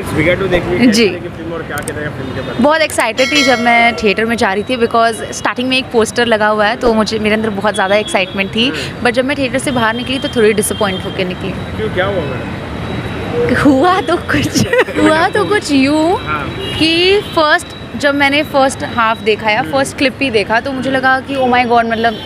स्विगेटो देखने जी। फिल्म और क्या कहते हैं फिल्म के बारे में? बहुत एक्साइटेड थी जब मैं थिएटर में जा रही थी, बिकॉज स्टार्टिंग में एक पोस्टर लगा हुआ है तो मुझे मेरे अंदर बहुत ज़्यादा एक्साइटमेंट थी, बट जब मैं थिएटर से बाहर निकली तो थोड़ी डिसअपॉइंट होकर निकली। क्यों, क्या हुआ मैडम? हुआ तो कुछ यूँ हाँ। कि जब मैंने फर्स्ट हाफ देखा या फर्स्ट क्लिप ही देखा तो मुझे लगा कि ओ माय गॉड, मतलब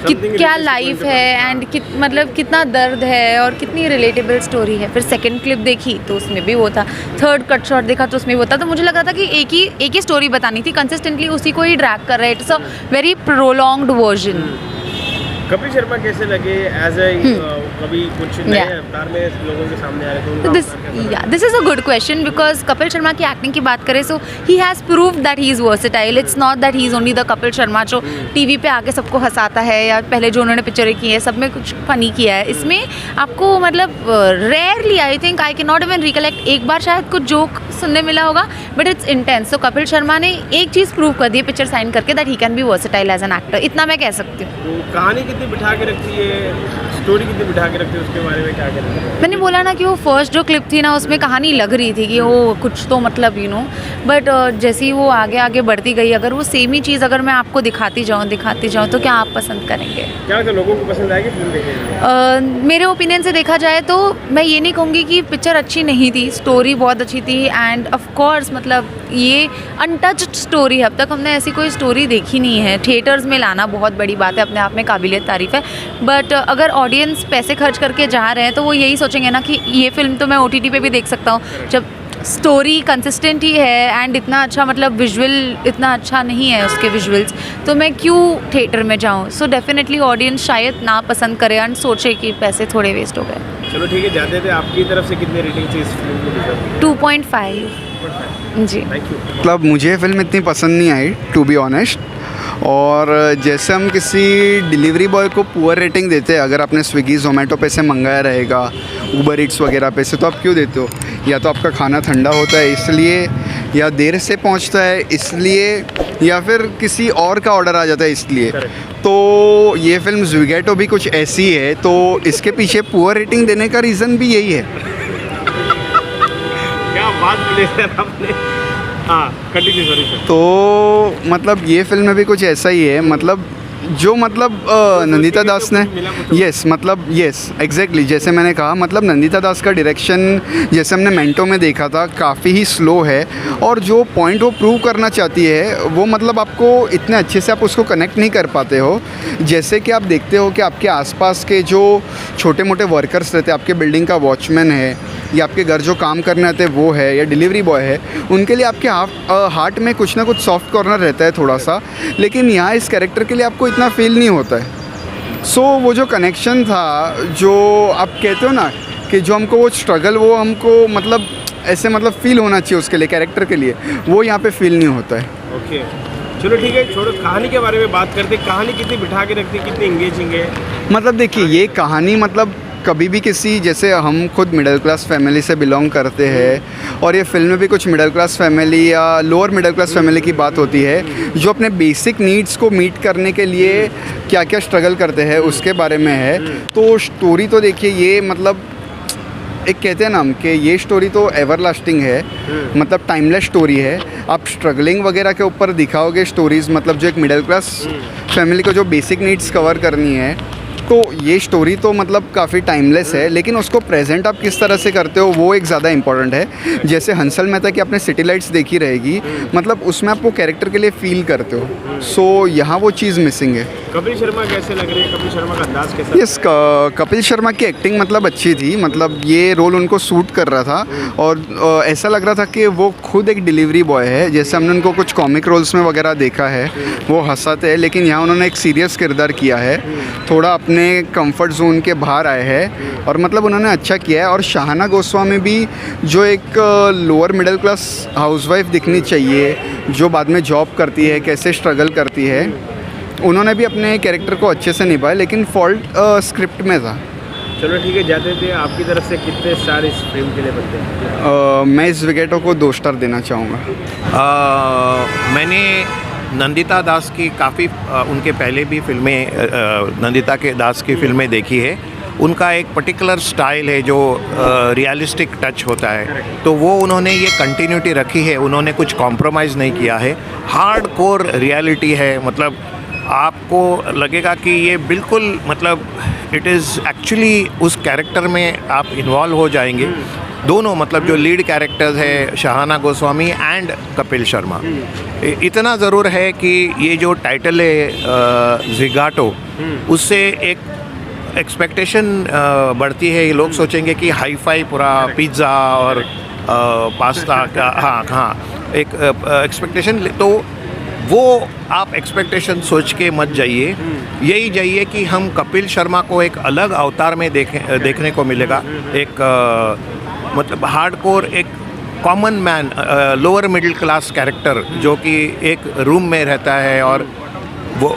क्या लाइफ है एंड मतलब कितना दर्द है और कितनी रिलेटेबल स्टोरी है। फिर सेकंड क्लिप देखी तो उसमें भी वो था, थर्ड कट शॉट देखा तो उसमें वो था, तो मुझे लगा था कि एक ही स्टोरी बतानी थी, कंसिस्टेंटली उसी को ही ड्रैग कर रहे हैं। It's a very prolonged version. Kapil Sharma कैसे लगे एज ए कभी कुछ नए अवतार में लोगों के सामने आ रहे थे उनका this is a good question, because Kapil Sharma की एक्टिंग की बात करें so he has proved that he is versatile. It's not that he is only the Kapil Sharma जो टीवी पे आके सबको हंसाता है, या पहले जो उन्होंने पिक्चरें की है सब में कुछ फनी किया है। इसमें आपको मतलब rarely, I think I can not even recollect, एक बार शायद कुछ जोक सुनने मिला होगा, बट इट्स इंटेंस। तो कपिल शर्मा ने एक चीज़ प्रूव कर दी है पिक्चर साइन करके, that he can be versatile as an actor. इतना मैं कह सकती हूँ। तो कहानी कितनी बिठा के रखती है, स्टोरी कितनी बिठा के रखती है, उसके बारे में क्या कहते हैं? मैंने बोला ना कि वो फर्स्ट जो क्लिप थी ना उसमें कहानी लग रही थी कि वो कुछ तो मतलब यू नो, बट जैसे ही वो आगे आगे बढ़ती गई, अगर वो सेम ही चीज़ अगर मैं आपको दिखाती जाऊँ तो क्या आप पसंद करेंगे? क्या तो लोगों को पसंद आएगी फिल्म देखने? मेरे ओपिनियन से देखा जाए तो मैं ये नहीं कहूँगी कि पिक्चर अच्छी नहीं थी, स्टोरी बहुत अच्छी थी एंड ऑफ कोर्स मतलब ये अनटच्ड स्टोरी है। अब तक हमने ऐसी कोई स्टोरी देखी नहीं है। थिएटर्स में लाना बहुत बड़ी बात है, अपने आप में काबिलियत तारीफ़ है, बट अगर ऑडियंस पैसे खर्च करके जा रहे हैं तो वो यही सोचेंगे ना कि ये फिल्म तो मैं OTT पे भी देख सकता हूँ। जब स्टोरी कंसिस्टेंट ही है एंड इतना अच्छा मतलब विजुअल इतना अच्छा नहीं है उसके विजुअल्स, तो मैं क्यों थिएटर में जाऊँ? सो डेफिनेटली ऑडियंस शायद ना पसंद करे एंड सोचे कि पैसे थोड़े वेस्ट हो गए। चलो ठीक है, जाते थे आपकी तरफ से कितने रेटिंग थी इस फिल्म को? 2.5 जी। Thank you. मतलब मुझे फिल्म इतनी पसंद नहीं आई टू बी ऑनेस्ट, और जैसे हम किसी डिलीवरी बॉय को पुअर रेटिंग देते हैं, अगर आपने स्विगी जोमेटो पे से मंगाया रहेगा, उबर ईट्स वगैरह पे से, तो आप क्यों देते हो? या तो आपका खाना ठंडा होता है इसलिए, या देर से पहुंचता है इसलिए, या फिर किसी और का ऑर्डर आ जाता है इसलिए। तो ये फिल्म स्विगेटो भी कुछ ऐसी है, तो इसके पीछे पुअर रेटिंग देने का रीज़न भी यही है। क्या बात बोले सर आपने? हाँ, कंटिन्यू, सॉरी सर। तो मतलब ये फिल्म में भी कुछ ऐसा ही है, मतलब जो मतलब नंदिता दास ने, यस मतलब यस एग्जैक्टली जैसे मैंने कहा, मतलब नंदिता दास का डायरेक्शन जैसे हमने मेंटो में देखा था काफ़ी ही स्लो है, और जो पॉइंट वो प्रूव करना चाहती है वो मतलब आपको इतने अच्छे से आप उसको कनेक्ट नहीं कर पाते हो। जैसे कि आप देखते हो कि आपके आसपास के जो छोटे मोटे वर्कर्स रहते हैं, आपके बिल्डिंग का वॉचमैन है, या आपके घर जो काम करने आते हैं वो है, या डिलीवरी बॉय है, उनके लिए आपके हार्ट में कुछ ना कुछ सॉफ्ट कॉर्नर रहता है थोड़ा सा, लेकिन यहाँ इस कैरेक्टर के लिए आपको इतना फील नहीं होता है। सो वो जो कनेक्शन था, जो आप कहते हो ना कि जो हमको वो स्ट्रगल, वो हमको मतलब ऐसे मतलब फील होना चाहिए उसके लिए, कैरेक्टर के लिए, वो यहाँ पे फील नहीं होता है। ओके, चलो ठीक है, छोड़ो, कहानी के बारे में बात करते। कहानी कितनी बिठा के रखती, कितनी इंगेजिंग है? मतलब देखिए, ये कहानी मतलब कभी भी किसी, जैसे हम खुद मिडिल क्लास फैमिली से बिलोंग करते हैं, और ये फिल्म में भी कुछ मिडिल क्लास फैमिली या लोअर मिडिल क्लास फैमिली की बात होती है, जो अपने बेसिक नीड्स को मीट करने के लिए क्या क्या स्ट्रगल करते हैं उसके बारे में है। तो स्टोरी तो देखिए, ये मतलब एक कहते हैं ना हम कि ये स्टोरी तो एवरलास्टिंग है, मतलब टाइमलेस स्टोरी है। आप स्ट्रगलिंग वगैरह के ऊपर दिखाओगे स्टोरीज़, मतलब जो एक मिडिल क्लास फैमिली को जो बेसिक नीड्स कवर करनी है, तो ये स्टोरी तो मतलब काफ़ी टाइमलेस है, लेकिन उसको प्रेजेंट आप किस तरह से करते हो वो एक ज़्यादा इंपॉर्टेंट है। जैसे हंसल मेहता की आपने सिटी लाइट्स देखी रहेगी, मतलब उसमें आप वो कैरेक्टर के लिए फील करते हो। सो यहाँ वो चीज़ मिसिंग है। कपिल शर्मा कैसे लग रहे हैं? कपिल शर्मा का अंदाज कैसा? यस, कपिल शर्मा की एक्टिंग मतलब अच्छी थी, मतलब ये रोल उनको सूट कर रहा था, और ऐसा लग रहा था कि वो खुद एक डिलीवरी बॉय है। जैसे हमने उनको कुछ कॉमिक रोल्स में वगैरह देखा है, वो हंसाते हैं, लेकिन यहाँ उन्होंने एक सीरियस किरदार किया है, थोड़ा अपने कंफर्ट जोन के बाहर आए हैं, और मतलब उन्होंने अच्छा किया है। और शाहना गोस्वामी भी, जो एक लोअर मिडिल क्लास हाउसवाइफ दिखनी चाहिए, जो बाद में जॉब करती है, कैसे स्ट्रगल करती है, उन्होंने भी अपने कैरेक्टर को अच्छे से निभाया, लेकिन फॉल्ट स्क्रिप्ट में था। चलो ठीक है, जाते थे, आपकी तरफ से कितने स्टार इस फिल्म के लिए बनते हैं? मैं इस विकेटों को 2 स्टार देना चाहूँगा। मैंने नंदिता दास की काफ़ी उनके पहले भी फिल्में, नंदिता के दास की फिल्में देखी है, उनका एक पर्टिकुलर स्टाइल है जो रियलिस्टिक टच होता है, तो वो उन्होंने ये कंटिन्यूटी रखी है, उन्होंने कुछ कॉम्प्रोमाइज़ नहीं किया है। हार्ड कोर रियलिटी है, मतलब आपको लगेगा कि ये बिल्कुल मतलब इट इज़ एक्चुअली उस कैरेक्टर में आप इन्वॉल्व हो जाएंगे। दोनों मतलब जो लीड कैरेक्टर्स है शहाना गोस्वामी एंड कपिल शर्मा, इतना ज़रूर है कि ये जो टाइटल है ज़िगाटो, उससे एक एक्सपेक्टेशन बढ़ती है। ये लोग सोचेंगे कि हाई फाई पूरा पिज़्ज़ा और पास्ता का हाँ एक एक्सपेक्टेशन, तो वो आप एक्सपेक्टेशन सोच के मत जाइए। यही जाइए कि हम कपिल शर्मा को एक अलग अवतार में देखने को मिलेगा। एक मतलब हार्डकोर, एक common man, lower middle class character जो कि एक रूम में रहता है, और वो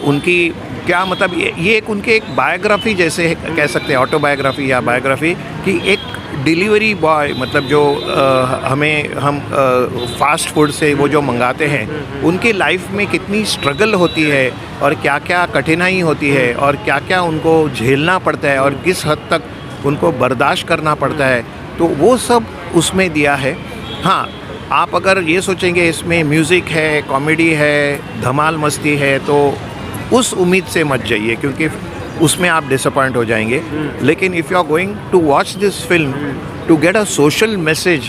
उनकी क्या मतलब ये एक उनके एक बायोग्राफी जैसे कह सकते हैं, ऑटोबायोग्राफी या बायोग्राफी, कि एक डिलीवरी बॉय मतलब जो हम फास्ट फूड से वो जो मंगाते हैं, उनकी लाइफ में कितनी स्ट्रगल होती है और क्या क्या कठिनाई होती है और क्या क्या उनको झेलना पड़ता है और किस हद तक उनको बर्दाश्त करना पड़ता है, तो वो सब उसमें दिया है। हाँ, आप अगर ये सोचेंगे इसमें म्यूज़िक है, कॉमेडी है, धमाल मस्ती है, तो उस उम्मीद से मत जाइए, क्योंकि उसमें आप डिसअपॉइंट हो जाएंगे। लेकिन if you are going to watch this film to get a social message,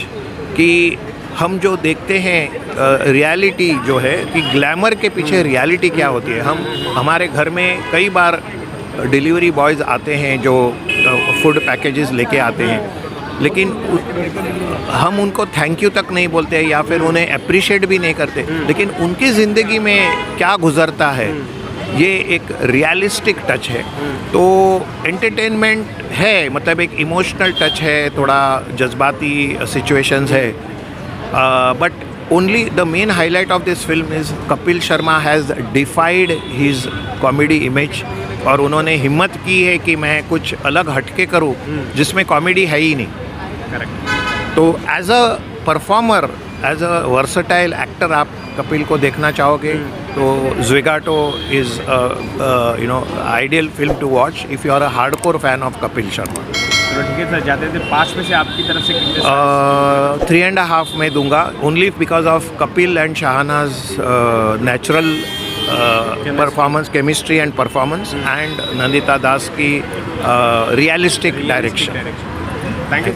कि हम जो देखते हैं रियलिटी जो है, कि ग्लैमर के पीछे रियलिटी क्या होती है। हमारे घर में कई बार डिलीवरी बॉयज़ आते हैं जो फूड पैकेजेस लेके आते हैं, लेकिन हम उनको थैंक यू तक नहीं बोलते या फिर उन्हें अप्रिशिएट भी नहीं करते, लेकिन उनकी ज़िंदगी में क्या गुज़रता है, ये एक रियलिस्टिक टच है। तो एंटरटेनमेंट है, मतलब एक इमोशनल टच है, थोड़ा जज्बाती सिचुएशंस है, but only the main highlight of this film is Kapil Sharma has डिफाइड his comedy image, और उन्होंने हिम्मत की है कि मैं कुछ अलग हटके करूं जिसमें कॉमेडी है ही नहीं। करेक्ट। तो as a performer, as a versatile actor आप कपिल को देखना चाहोगे तो Zwigato is ideal film to watch if you are a hardcore fan of Kapil Sharma. चलो ठीक है सर, जाते थे 5 में से आपकी तरफ से कितने? 3.5 में दूंगा, only because of Kapil and Shahana's natural performance, chemistry and performance, and Nandita Das की रियलिस्टिक डायरेक्शन। Thank you.